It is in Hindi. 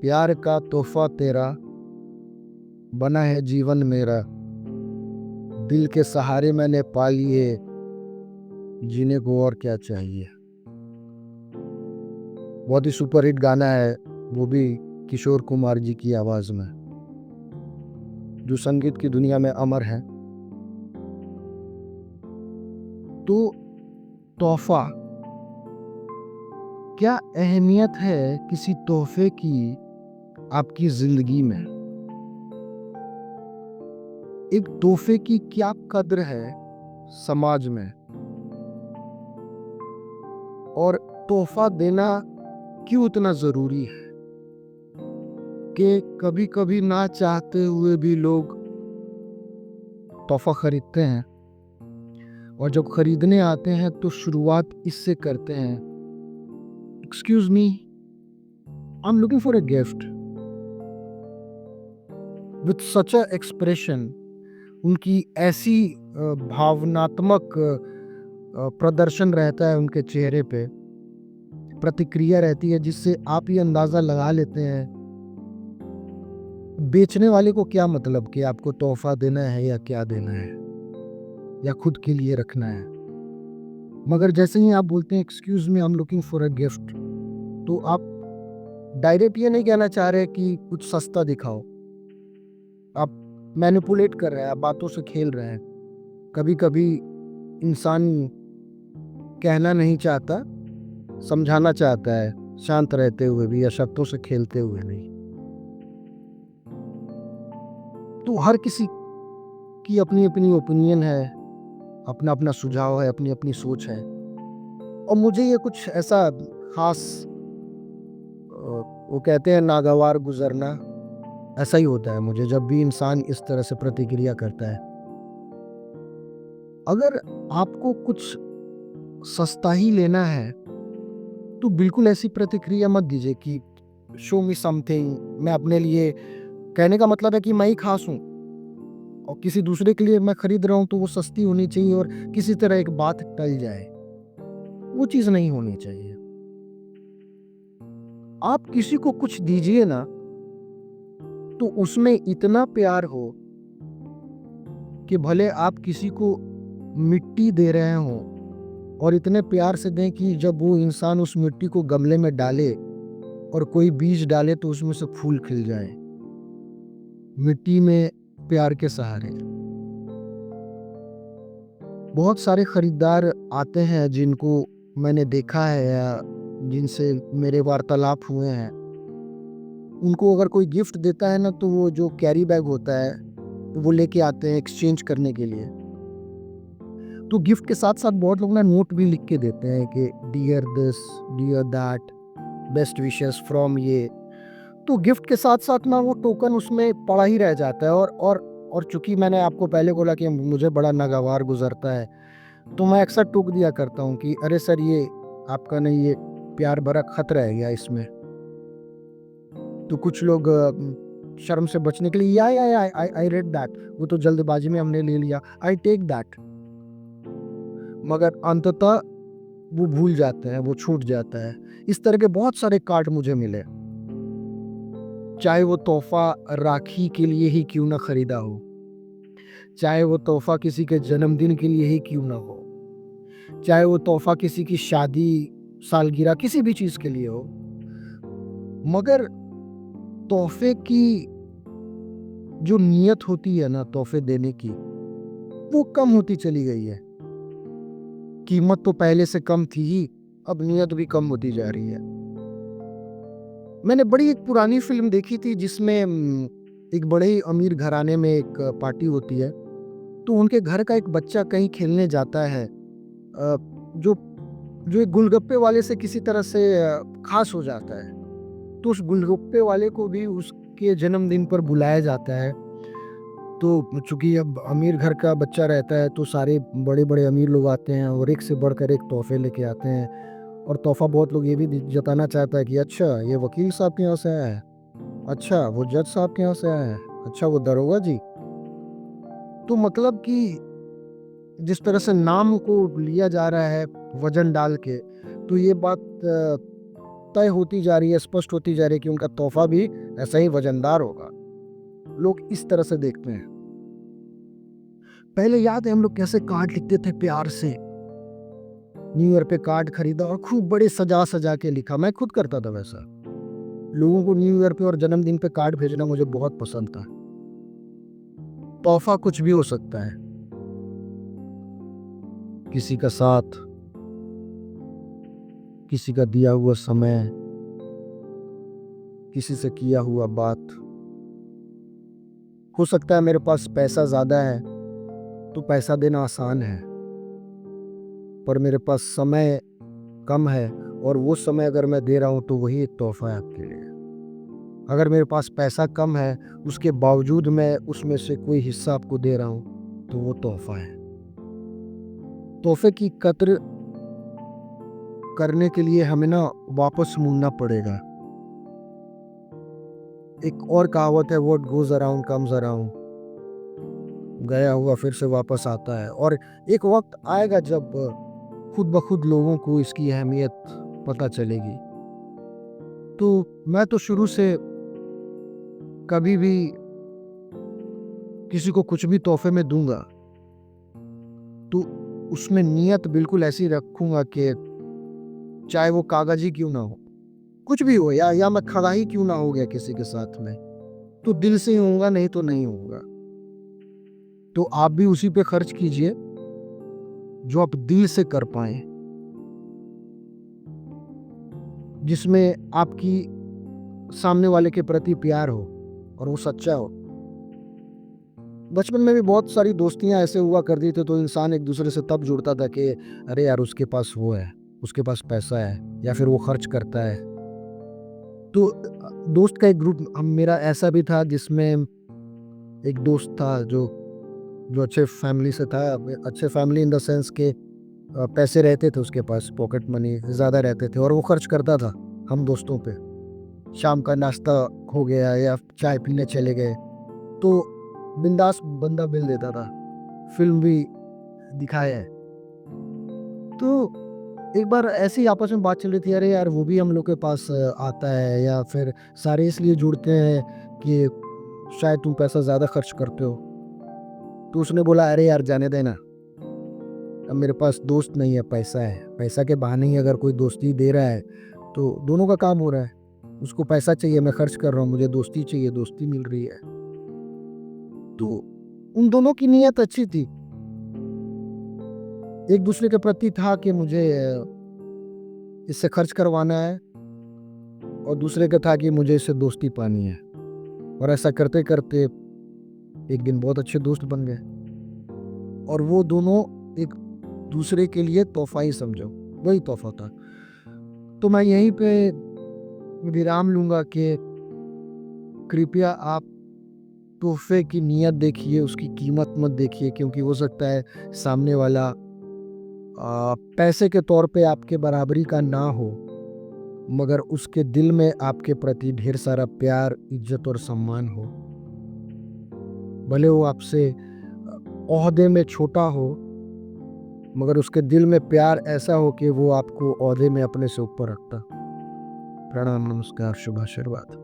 प्यार का तोहफा तेरा, बना है जीवन मेरा। दिल के सहारे मैंने पा लिए, जीने को और क्या चाहिए। बहुत ही सुपरहिट गाना है, वो भी किशोर कुमार जी की आवाज में, जो संगीत की दुनिया में अमर है। तो तोहफा, क्या अहमियत है किसी तोहफे की आपकी जिंदगी में? एक तोहफे की क्या कद्र है समाज में, और तोहफा देना क्यों इतना जरूरी है कि कभी कभी ना चाहते हुए भी लोग तोहफा खरीदते हैं, और जब खरीदने आते हैं तो शुरुआत इससे करते हैं, excuse me, I am looking for a gift, with such a expression. उनकी ऐसी भावनात्मक प्रदर्शन रहता है उनके चेहरे पे, प्रतिक्रिया रहती है, जिससे आप ये अंदाजा लगा लेते हैं बेचने वाले को क्या मतलब कि आपको तोहफा देना है या क्या देना है, या खुद के लिए रखना है। मगर जैसे ही आप बोलते हैं excuse me, I am looking for a gift, तो आप डायरेक्ट ये नहीं कहना चाह रहे कि कुछ सस्ता दिखाओ। आप मैनिपुलेट कर रहे हैं, आप बातों से खेल रहे हैं। कभी कभी इंसान कहना नहीं चाहता, समझाना चाहता है, शांत रहते हुए भी या शब्दों से खेलते हुए नहीं। तो हर किसी की अपनी अपनी ओपिनियन है, अपना अपना सुझाव है, अपनी अपनी सोच है। और मुझे ये कुछ ऐसा खास, वो कहते हैं नागवार गुजरना, ऐसा ही होता है मुझे जब भी इंसान इस तरह से प्रतिक्रिया करता है। अगर आपको कुछ सस्ता ही लेना है तो बिल्कुल ऐसी प्रतिक्रिया मत दीजिए कि शो मी समथिंग। मैं अपने लिए, कहने का मतलब है कि मैं ही खास हूँ और किसी दूसरे के लिए मैं खरीद रहा हूँ तो वो सस्ती होनी चाहिए और किसी तरह एक बात टल जाए, वो चीज नहीं होनी चाहिए। आप किसी को कुछ दीजिए ना, तो उसमें इतना प्यार हो कि भले आप किसी को मिट्टी दे रहे हो और इतने प्यार से दें कि जब वो इंसान उस मिट्टी को गमले में डाले और कोई बीज डाले तो उसमें से फूल खिल जाए, मिट्टी में प्यार के सहारे। बहुत सारे खरीदार आते हैं जिनको मैंने देखा है या जिनसे मेरे वार्तालाप हुए हैं, उनको अगर कोई गिफ्ट देता है ना तो वो जो कैरी बैग होता है वो लेके आते हैं एक्सचेंज करने के लिए। तो गिफ्ट के साथ साथ बहुत लोग ना नोट भी लिख के देते हैं कि dear this, dear that, best wishes from ये। तो गिफ्ट के साथ साथ ना वो टोकन उसमें पड़ा ही रह जाता है। और चूंकि मैंने आपको पहले बोला कि मुझे बड़ा नागवार गुजरता है, तो मैं अक्सर टोक दिया करता हूँ कि अरे सर, ये आपका नहीं, ये प्यार भरा खत रह गया इसमें। तो कुछ लोग शर्म से बचने के लिए या आई रेड दैट, वो तो जल्दबाजी में हमने ले लिया, आई टेक दैट, मगर अंततः वो भूल जाते हैं, वो छूट जाता है। इस तरह के बहुत सारे कार्ड मुझे मिले, चाहे वो तोहफा राखी के लिए ही क्यों ना खरीदा हो, चाहे वो तोहफा किसी के जन्मदिन के लिए ही क्यों ना हो, चाहे वो तोहफा किसी की शादी, सालगिरह, किसी भी चीज के लिए हो। मगर तोहफे की जो नीयत होती है ना तोहफे देने की, वो कम होती चली गई है। कीमत तो पहले से कम थी ही, अब नीयत भी कम होती जा रही है। मैंने बड़ी एक पुरानी फिल्म देखी थी जिसमें एक बड़े ही अमीर घराने में एक पार्टी होती है। तो उनके घर का एक बच्चा कहीं खेलने जाता है, जो जो एक गुलगप्पे वाले से किसी तरह से खास हो जाता है। तो उस गुलगप्पे वाले को भी उसके जन्मदिन पर बुलाया जाता है। तो चूंकि अब अमीर घर का बच्चा रहता है तो सारे बड़े बड़े अमीर लोग आते हैं और एक से बढ़कर एक तोहफे लेके आते हैं। और तोहफा बहुत लोग ये भी जताना चाहता है कि अच्छा ये वकील साहब के यहाँ से आया है, अच्छा वो जज साहब के यहाँ से आया है, अच्छा वो दरोगा जी। तो मतलब कि जिस तरह से नाम को लिया जा रहा है वजन डाल के, तो ये बात तय होती जा रही है, स्पष्ट होती जा रही है कि उनका तोहफा भी ऐसा ही वजनदार होगा। लोग इस तरह से देखते हैं। पहले याद है हम लोग कैसे कार्ड लिखते थे प्यार से। न्यू ईयर पे कार्ड खरीदा और खूब बड़े सजा सजा के लिखा। मैं खुद करता था वैसा। लोगों को न्यू ईयर पे और जन्मदिन पे कार्ड भेजना मुझे बहुत पसंद था। तोहफा कुछ भी हो सकता है, किसी का साथ, किसी का दिया हुआ समय, किसी से किया हुआ बात। हो सकता है मेरे पास पैसा ज्यादा है तो पैसा देना आसान है, पर मेरे पास समय कम है और वो समय अगर मैं दे रहा हूं तो वही एक तोहफा है आपके लिए। अगर मेरे पास पैसा कम है उसके बावजूद मैं उसमें से कोई हिस्सा आपको दे रहा हूं तो वो तोहफा है। तोहफे की कद्र करने के लिए हमें ना वापस मुड़ना पड़ेगा। एक और कहावत है, what goes around comes around. गया हुआ फिर से वापस आता है और एक वक्त आएगा जब खुद ब खुद लोगों को इसकी अहमियत पता चलेगी। तो मैं तो शुरू से कभी भी किसी को कुछ भी तोहफे में दूंगा तो उसमें नियत बिल्कुल ऐसी रखूंगा कि चाहे वो कागज ही क्यों ना हो, कुछ भी हो, या मैं खड़ा ही क्यों ना हो गया किसी के साथ में, तो दिल से ही होऊंगा, नहीं तो नहीं होऊंगा। तो आप भी उसी पे खर्च कीजिए जो आप दिल से कर पाए, जिसमें आपकी सामने वाले के प्रति प्यार हो और वो सच्चा हो। बचपन में भी बहुत सारी दोस्तियां ऐसे हुआ करती थी, तो इंसान एक दूसरे से तब जुड़ता था कि अरे यार उसके पास वो है, उसके पास पैसा है, या फिर वो खर्च करता है। तो दोस्त का एक ग्रुप मेरा ऐसा भी था जिसमें एक दोस्त था जो जो अच्छे फैमिली से था। अच्छे फैमिली इन द सेंस के पैसे रहते थे उसके पास, पॉकेट मनी ज़्यादा रहते थे और वो खर्च करता था हम दोस्तों पे। शाम का नाश्ता हो गया या चाय पीने चले गए तो बिंदास बंदा बिल देता था। फिल्म भी दिखाया है। तो एक बार ऐसे ही आपस में बात चल रही थी, अरे यार वो भी हम लोग के पास आता है, या फिर सारे इसलिए जुड़ते हैं कि शायद तुम पैसा ज़्यादा खर्च करते हो। तो उसने बोला अरे यार जाने देना, अब मेरे पास दोस्त नहीं है, पैसा है। पैसा के बहाने ही अगर कोई दोस्ती दे रहा है तो दोनों का काम हो रहा है। उसको पैसा चाहिए, मैं खर्च कर रहा हूँ, मुझे दोस्ती चाहिए, दोस्ती मिल रही है। तो उन दोनों की नीयत अच्छी थी, एक दूसरे के प्रति था कि मुझे इससे खर्च करवाना है, और दूसरे का था कि मुझे इससे दोस्ती पानी है। और ऐसा करते करते एक दिन बहुत अच्छे दोस्त बन गए और वो दोनों एक दूसरे के लिए तोहफा ही समझो, वही तोहफा था। तो मैं यहीं पे विराम लूंगा कि कृपया आप तोहफे की नीयत देखिए, उसकी कीमत मत देखिए, क्योंकि हो सकता है सामने वाला पैसे के तौर पे आपके बराबरी का ना हो, मगर उसके दिल में आपके प्रति ढेर सारा प्यार, इज्जत और सम्मान हो। भले वो आपसे ओहदे में छोटा हो, मगर उसके दिल में प्यार ऐसा हो कि वो आपको ओहदे में अपने से ऊपर रखता। प्रणाम, नमस्कार, शुभ आशीर्वाद।